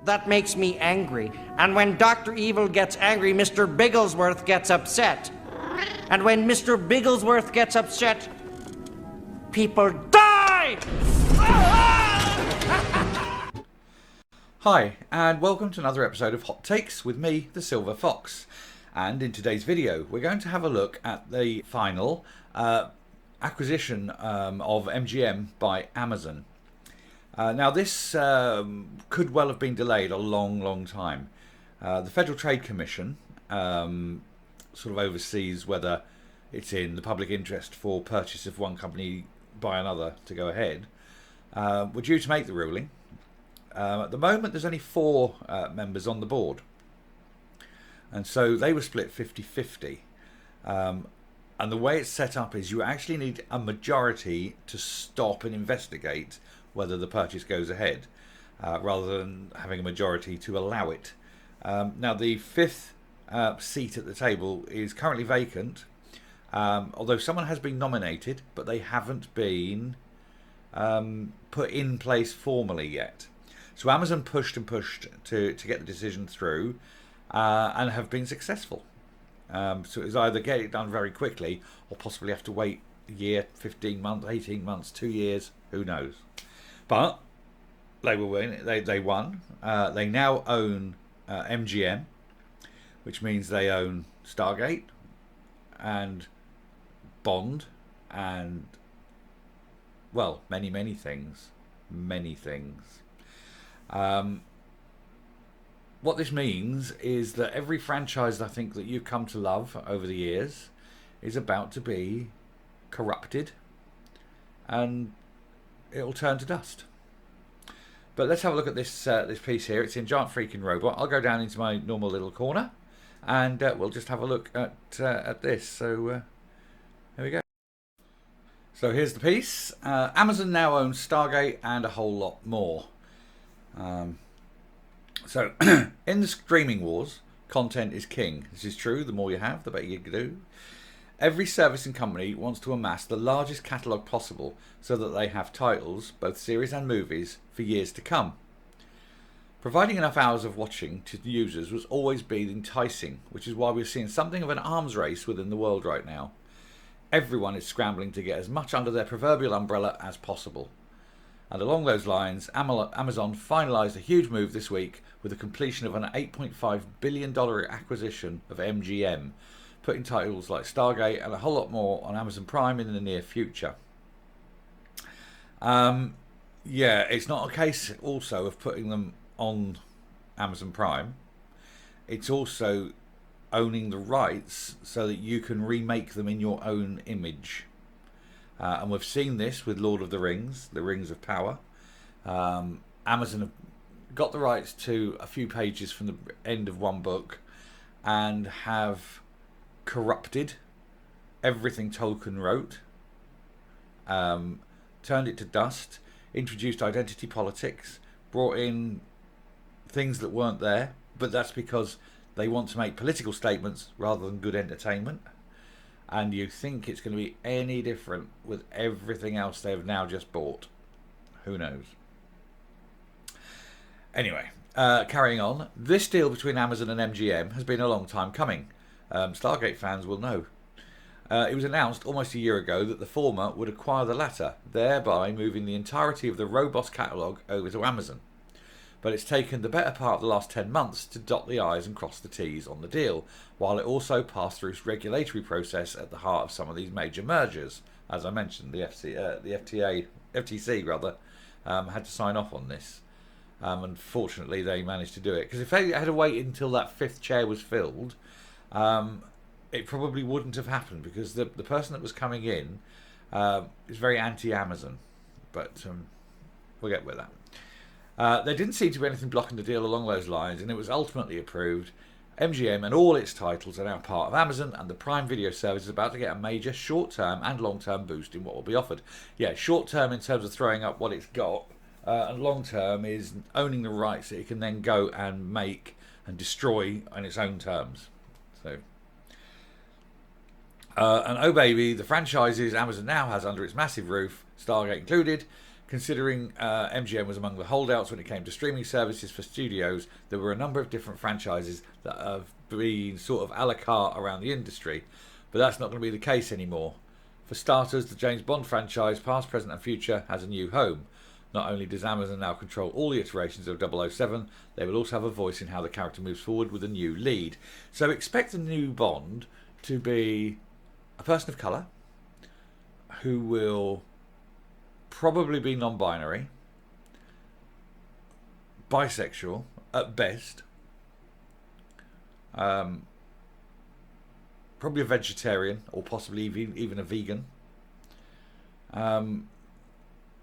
That makes me angry. And when Dr. Evil gets angry, Mr. Bigglesworth gets upset. And when Mr. Bigglesworth gets upset, people die! Hi, and welcome to another episode of Hot Takes with me, the Silver Fox. And in today's video, we're going to have a look at the final acquisition of MGM by Amazon. Now this could well have been delayed a long time. The Federal Trade Commission sort of oversees whether it's in the public interest for purchase of one company by another to go ahead. We're due to make the ruling. At the moment there's only 4 members on the board, and so they were split 50-50. And the way it's set up is you actually need a majority to stop and investigate whether the purchase goes ahead, rather than having a majority to allow it. Now the 5th seat at the table is currently vacant, although someone has been nominated, but they haven't been put in place formally yet. So Amazon pushed and pushed to get the decision through, and have been successful. So it was either get it done very quickly or possibly have to wait a year, 15 months, 18 months, 2 years, who knows. But they were winning. They won. They now own MGM, which means they own Stargate and Bond and, well, many things. What this means is that every franchise I think that you've come to love over the years is about to be corrupted, and it'll turn to dust. But let's have a look at this this piece here. It's in Giant Freaking Robot. I'll go down into my normal little corner, and we'll just have a look at this. So here we go. So here's the piece. Amazon now owns Stargate and a whole lot more. So, in the streaming wars, content is king. This is true. The more you have, the better you do. Every servicing company wants to amass the largest catalogue possible so that they have titles, both series and movies, for years to come. Providing enough hours of watching to users was always been enticing, which is why we're seeing something of an arms race within the world right now. Everyone is scrambling to get as much under their proverbial umbrella as possible. And along those lines, Amazon finalised a huge move this week with the completion of an $8.5 billion acquisition of MGM, putting titles like Stargate and a whole lot more on Amazon Prime in the near future. Yeah, it's not a case also of putting them on Amazon Prime. It's also owning the rights so that you can remake them in your own image. And we've seen this with Lord of the Rings of Power. Amazon have got the rights to a few pages from the end of one book and have corrupted everything Tolkien wrote, turned it to dust, introduced identity politics, brought in things that weren't there, but that's because they want to make political statements rather than good entertainment. And you think it's going to be any different with everything else they've now just bought? Who knows? Anyway, carrying on. This deal between Amazon and MGM has been a long time coming. Stargate fans will know. It was announced almost a year ago that the former would acquire the latter, thereby moving the entirety of the robust catalogue over to Amazon. But it's taken the better part of the last 10 months to dot the I's and cross the T's on the deal, while it also passed through its regulatory process at the heart of some of these major mergers. As I mentioned, the FTC had to sign off on this. Unfortunately, they managed to do it. Because if they had to wait until that 5th chair was filled, it probably wouldn't have happened, because the person that was coming in is very anti-Amazon. But we'll get with that. There didn't seem to be anything blocking the deal along those lines, and it was ultimately approved. MGM and all its titles are now part of Amazon, and the Prime Video service is about to get a major short-term and long-term boost in what will be offered. Yeah, short-term in terms of throwing up what it's got, and long-term is owning the rights that it can then go and make and destroy on its own terms. So, and oh baby, the franchises Amazon now has under its massive roof, Stargate included, considering MGM was among the holdouts when it came to streaming services for studios, there were a number of different franchises that have been sort of a la carte around the industry. But that's not going to be the case anymore. For starters, the James Bond franchise, past, present and future, has a new home. Not only does Amazon now control all the iterations of 007, they will also have a voice in how the character moves forward with a new lead. So expect the new Bond to be a person of colour, who will probably be non-binary, bisexual at best, probably a vegetarian or possibly even a vegan, and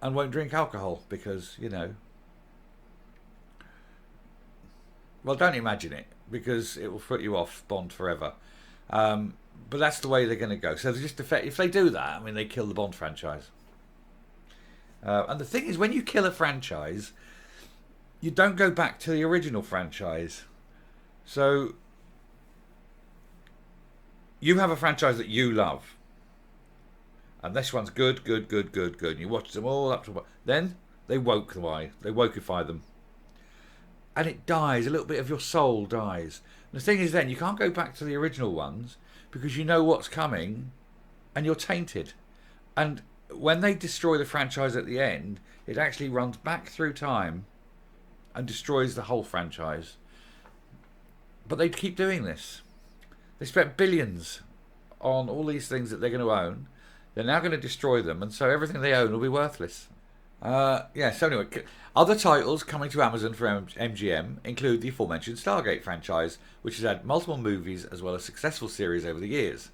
won't drink alcohol because, you know, well, don't imagine it, because it will put you off Bond forever. But that's the way they're going to go. So just if they do that, I mean, they kill the Bond franchise. And the thing is, when you kill a franchise, you don't go back to the original franchise. So you have a franchise that you love, and this one's good. And you watch them all up to then they wokeify them, and it dies. A little bit of your soul dies. And the thing is, then you can't go back to the original ones because you know what's coming, and you're tainted. And when they destroy the franchise at the end, it actually runs back through time and destroys the whole franchise. But they keep doing this. They spent billions on all these things that they're going to own. They're now going to destroy them, and so everything they own will be worthless. So anyway, other titles coming to Amazon for MGM include the aforementioned Stargate franchise, which has had multiple movies as well as successful series over the years.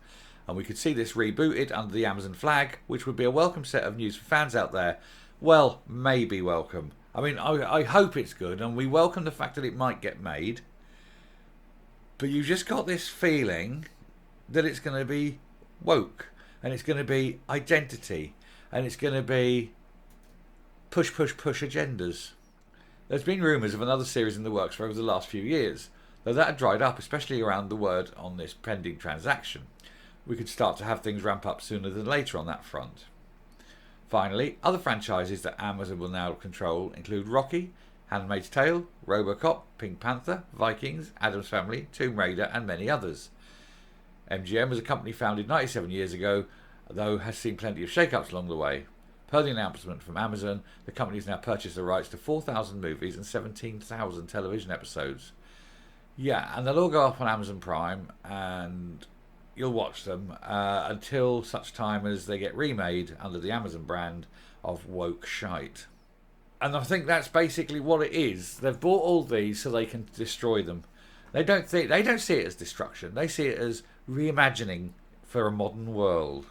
And we could see this rebooted under the Amazon flag, which would be a welcome set of news for fans out there. Well, maybe welcome. I mean, I hope it's good, and we welcome the fact that it might get made. But you just got this feeling that it's going to be woke, and it's going to be identity, and it's going to be push agendas. There's been rumours of another series in the works for over the last few years, though that had dried up, especially around the word on this pending transaction. We could start to have things ramp up sooner than later on that front. Finally, other franchises that Amazon will now control include Rocky, Handmaid's Tale, RoboCop, Pink Panther, Vikings, Addams Family, Tomb Raider and many others. MGM was a company founded 97 years ago, though has seen plenty of shake-ups along the way. Per the announcement from Amazon, the company has now purchased the rights to 4,000 movies and 17,000 television episodes. Yeah, and they'll all go up on Amazon Prime, and you'll watch them until such time as they get remade under the Amazon brand of woke shite. And I think that's basically what it is. They've bought all these so they can destroy them. They don't see it as destruction. They see it as reimagining for a modern world.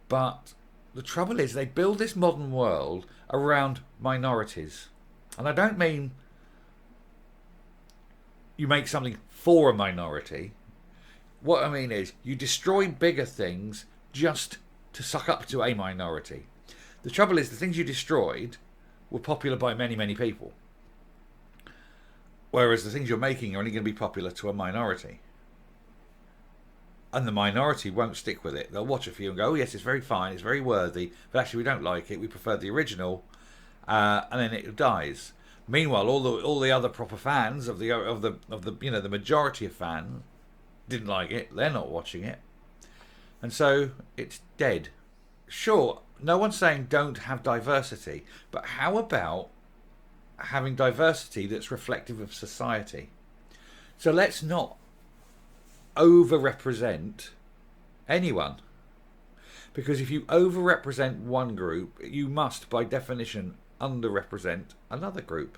But the trouble is, they build this modern world around minorities. And I don't mean you make something for a minority. What I mean is, you destroy bigger things just to suck up to a minority. The trouble is, the things you destroyed were popular by many, many people. Whereas the things you're making are only going to be popular to a minority. And the minority won't stick with it. They'll watch a few and go, oh yes, it's very fine, it's very worthy, but actually we don't like it, we prefer the original, and then it dies. Meanwhile, all the other proper fans of the the majority of fans didn't like it, they're not watching it. And so it's dead. Sure, no one's saying don't have diversity, but how about having diversity that's reflective of society? So let's not overrepresent anyone, because if you overrepresent one group, you must by definition underrepresent another group.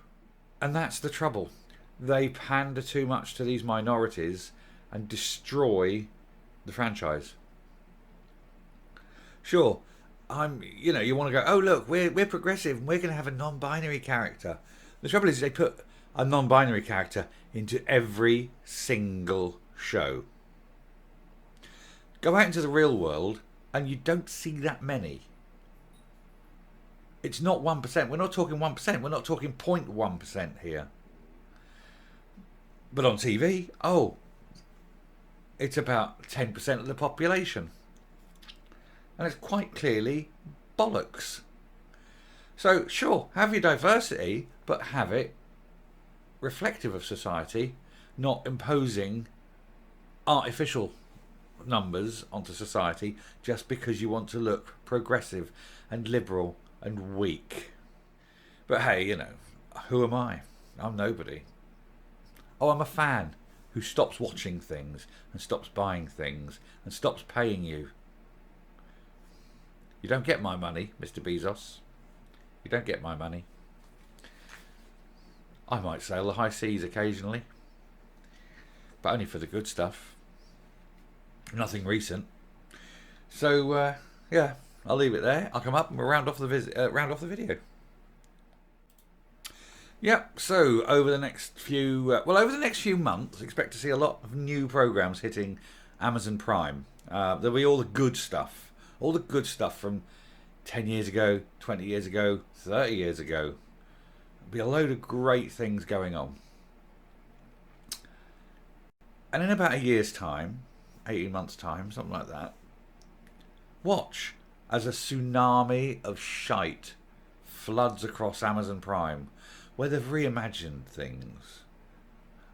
And that's the trouble. They pander too much to these minorities and destroy the franchise. Sure, you want to go, oh look, we're progressive and we're going to have a non-binary character. The trouble is they put a non-binary character into every single show. Go out into the real world and you don't see that many. It's not 1%. We're not talking 1%. We're not talking 0.1% here. But on TV, it's about 10% of the population. And it's quite clearly bollocks. So, sure, have your diversity, but have it reflective of society, not imposing artificial numbers onto society just because you want to look progressive and liberal and weak. But hey, you know, who am I? I'm nobody. Oh, I'm a fan who stops watching things and stops buying things and stops paying you. You don't get my money, Mr. Bezos. You don't get my money. I might sail the high seas occasionally, but only for the good stuff. Nothing recent. So yeah, I'll leave it there. I'll come up and we'll round off the video. Yep. So over the next few months, expect to see a lot of new programs hitting Amazon Prime. There'll be all the good stuff from 10 years ago, 20 years ago, 30 years ago. There'll be a load of great things going on. And in about a year's time, 18 months' time, something like that, watch as a tsunami of shite floods across Amazon Prime, where they've reimagined things.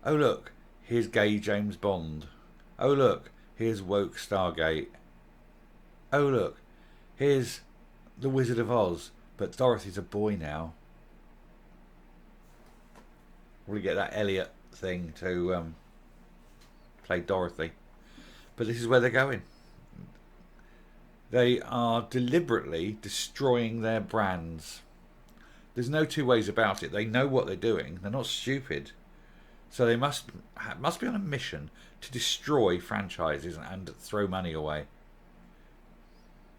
Oh look, here's gay James Bond. Oh look, here's woke Stargate. Oh look, here's The Wizard of Oz, but Dorothy's a boy now. We get that Elliot thing to play Dorothy. But this is where they're going. They are deliberately destroying their brands. There's no two ways about it. They know what they're doing. They're not stupid. So they must be on a mission to destroy franchises and throw money away.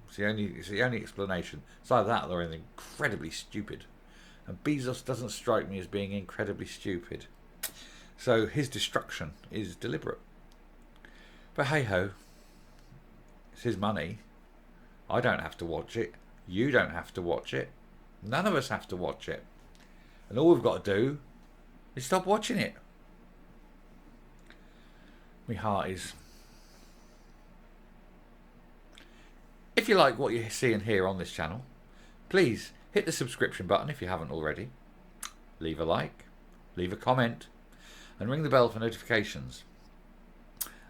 It's the only explanation. It's either that or they're incredibly stupid. And Bezos doesn't strike me as being incredibly stupid. So his destruction is deliberate. But hey ho, it's his money. I don't have to watch it. You don't have to watch it. None of us have to watch it. And all we've got to do is stop watching it. My heart is. If you like what you see and hear on this channel, please hit the subscription button if you haven't already. Leave a like, leave a comment, and ring the bell for notifications.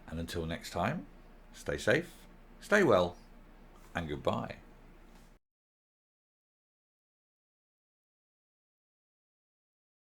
And until next time, stay safe, stay well, and goodbye.